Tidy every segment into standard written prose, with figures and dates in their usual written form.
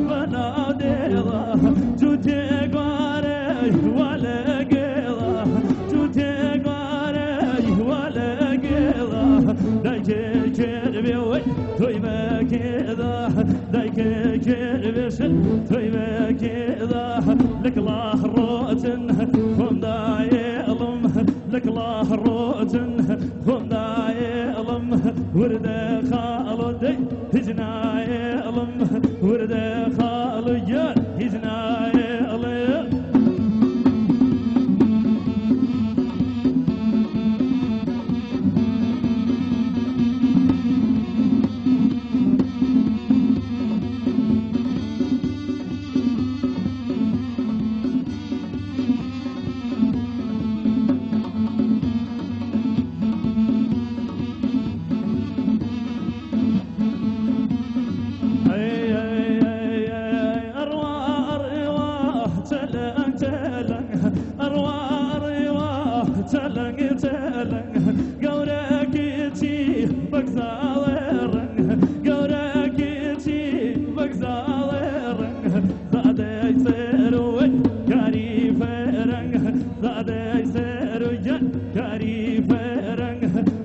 بناديضة جوتي قاري ولا قيضة جوتي قاري ولا قيضة دايك كربي وي توي ما كذا دايك كربي توي ما كذا لك الله روتن هم دايلم لك الله روتن هم دايلم ورد خالدي هجنايلم ورد خالدي هجنايلم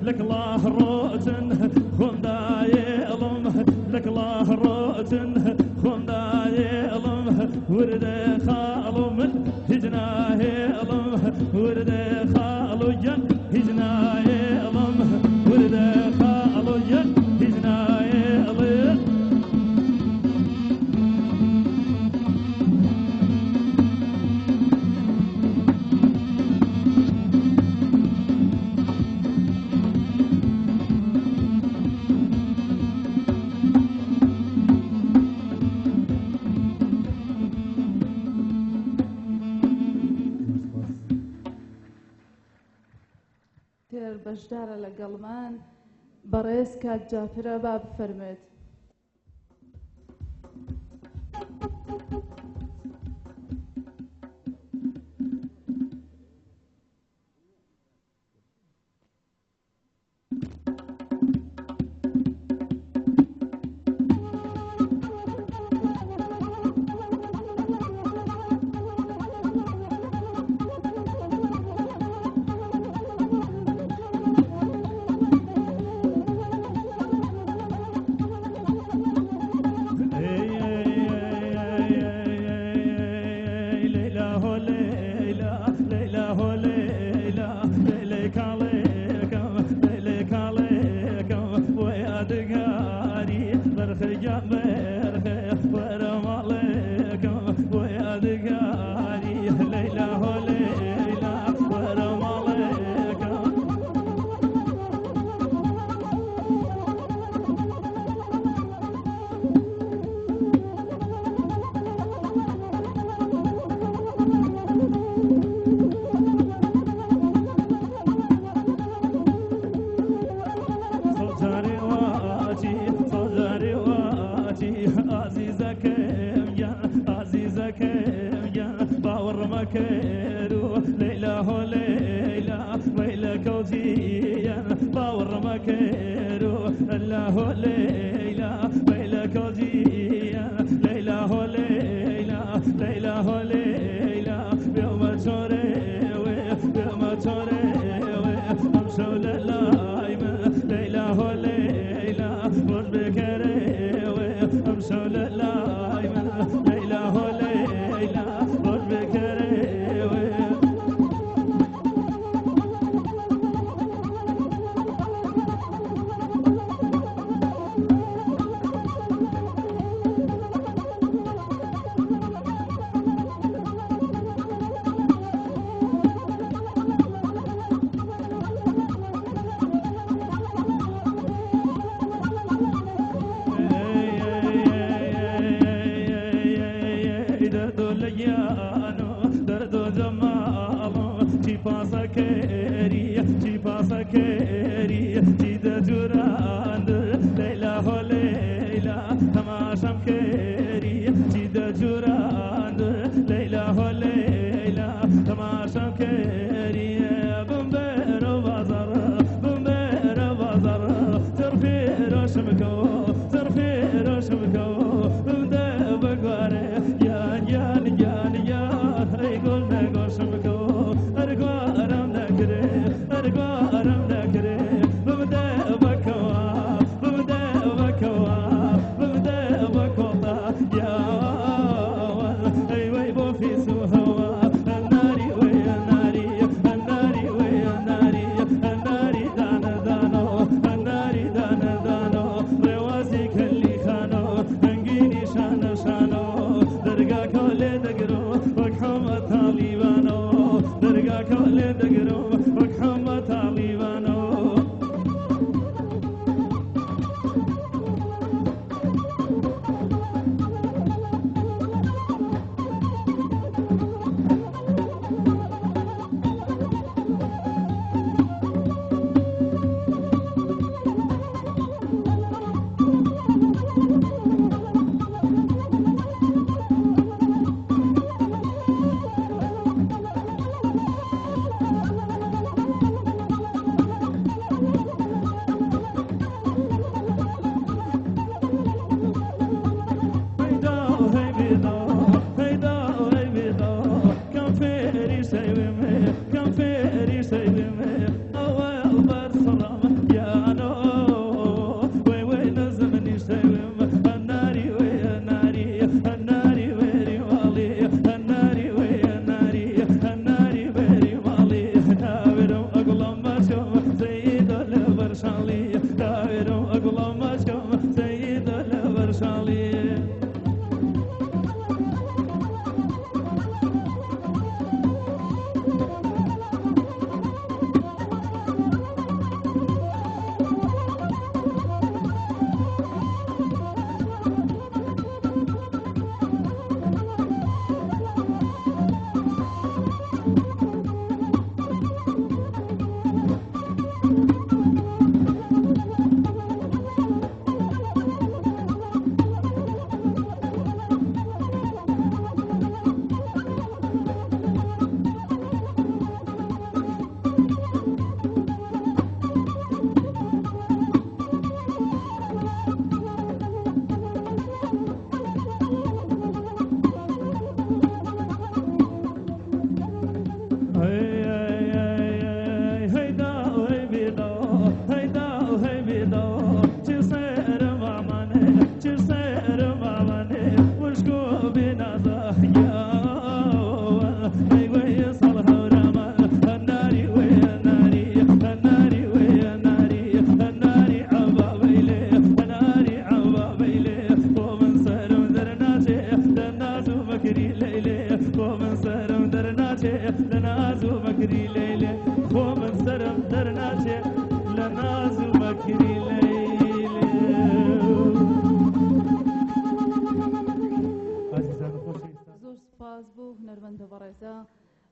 لك الله روتن خون دايلم لك الله روتن خون دايلم ورد خالو من هجنايلم ورد خالو جن هجنايلم ورد خالو جن هجنايلم بەشدارە لەگەڵمان بەڕێز کاک جافرە با بفەرمێت.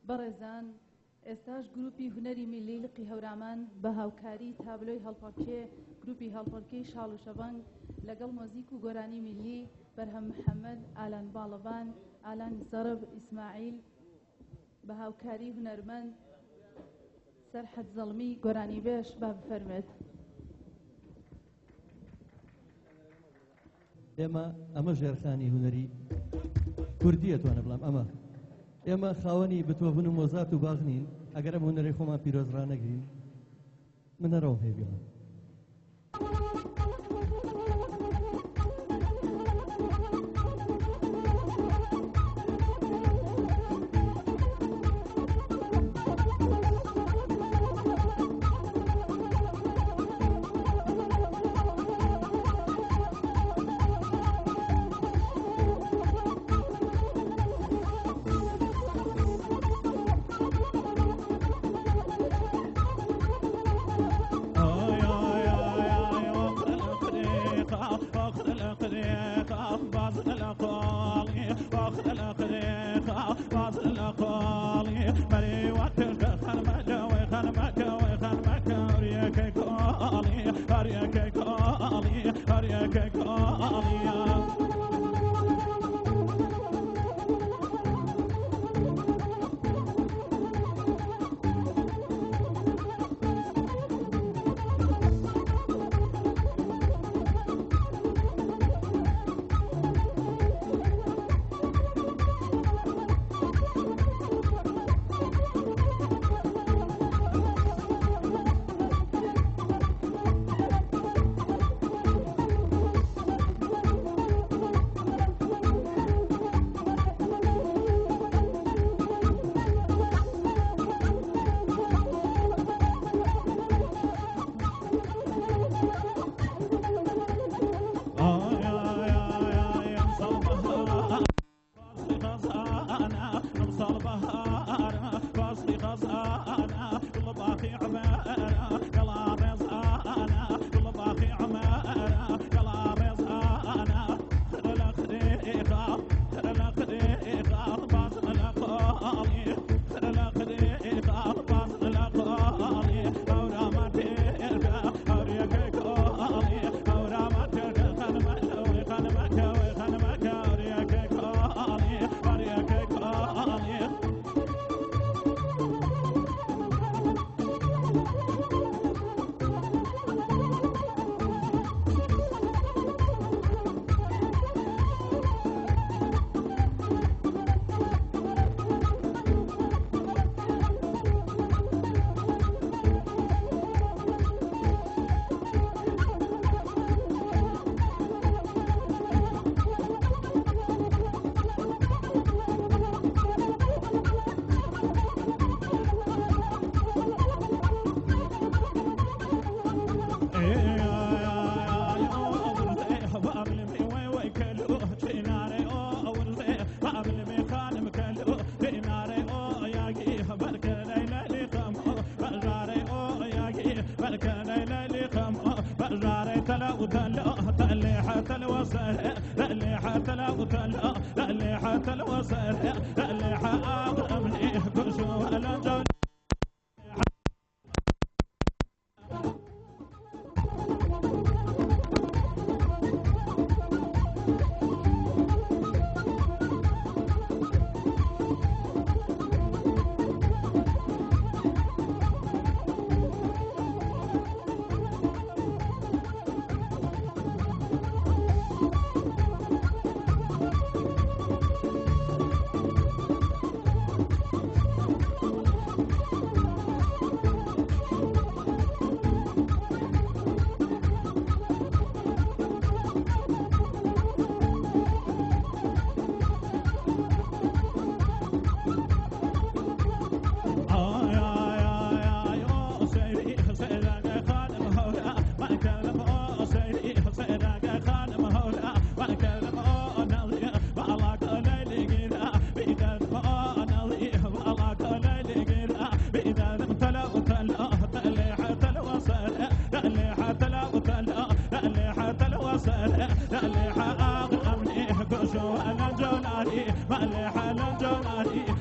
بەڕێزان ئێستاش گروپی هونەری میلی لقی هەورامان بە هاوکاری تابلۆی هەڵپەڵکێ گروپی هەڵپەڵکەی شاڵ و شەڤەنگ لەگەڵ مۆزیک و گۆرانی میلی بەرهەم محەممەد ئالان باڵەبان ئالان زەرب ئیسماعیل بە هاوکاری هونەرمەند سەرحەد زەڵمی گۆرانی بێش با بفەرمێت. ئەمە ژێرخانی هونەری کوردی ئەتوانە بڵام ئێمە خاوەنی بتوەبوون و مۆزات و باغ نین ئەگەر ئەم هونەری خۆمان پیرۆزڕانەگرین من نەڕەوم هێبیڵم.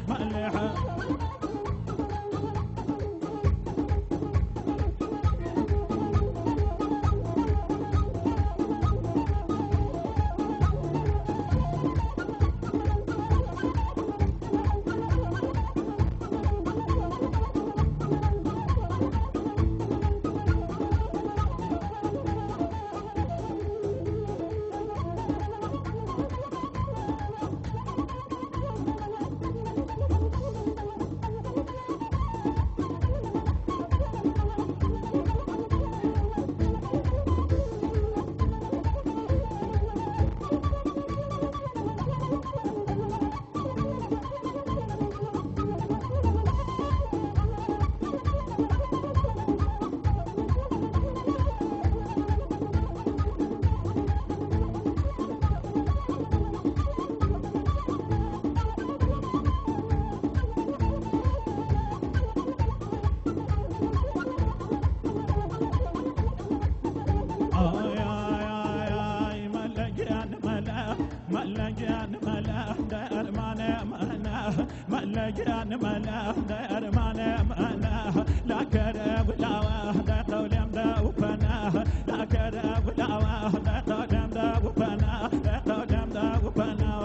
مليحة ملقان ملا درمان منا لا كرب لا وحدة قولم دا وفنا لا كرب لا وحدة قولم دا وفنا قولم دا وفنا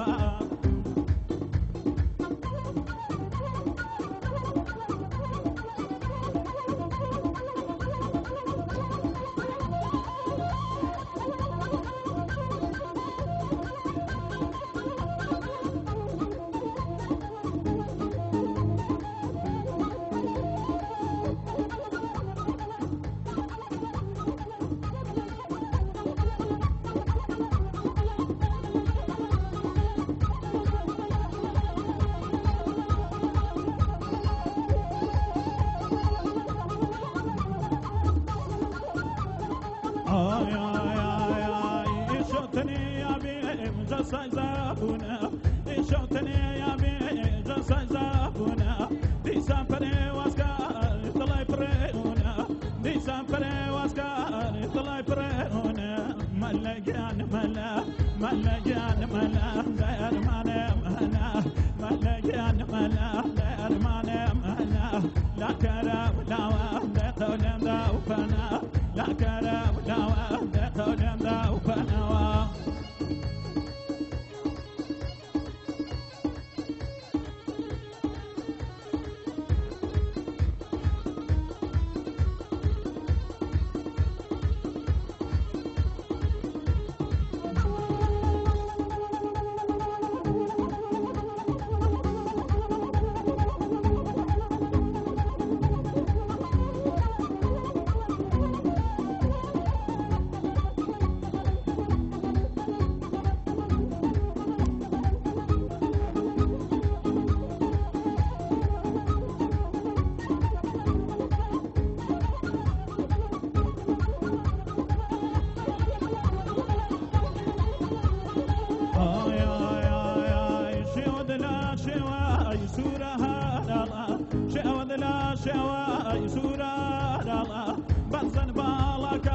شواي سورة الله برزن بالك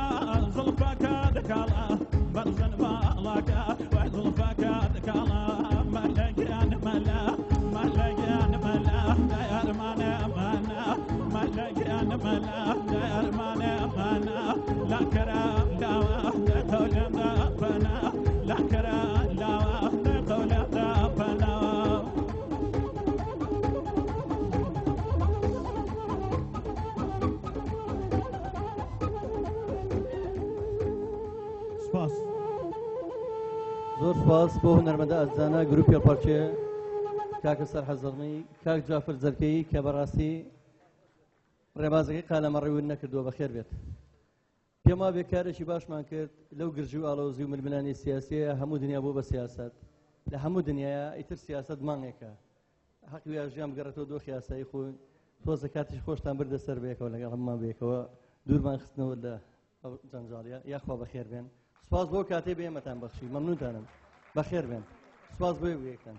زلفك دكالا برزن بالك وزلفك دكالا ملقيان ملا ملقيان ملا داير مانا مانا ملقيان ملا داير مانا مانا لا كرام لا وحدة تولم دا فنا لا كرام لا وحدة تولم دا فنا زۆر سپاس بۆ هونەرمەندە ئەزانە گروپی هەڵپەرچێ کاکە سەرحەز زەڵمی کاک جافر جەرکەی کە بەڕاستی ڕێبازەکەی قالەمەڕێون نەکردووە بەخێر بێت پێم وا بێکارێکی باشمان کرد لەو گرژی و ئاڵۆزی و ململانی سیاسیە هەموو دنیا بۆ بە سیاست لە هەموو دنیاە ئیتر سیاست مانگێکە حەقی وێژیان بگەڕێتەوە دۆخی یاسایی خۆی تۆزە کاتیش خۆشتان بردە سەر بێکەوە لەگەڵ هەمومان بێکەوە دوورمان خستنەوە لە ئەو جەنجاڵیە یاخوا بەخێر بێن سپاس بۆ کاتێ بێمەتان بەخشی مەمنونتانم بەخێر بێن سپاس بۆ یەکتان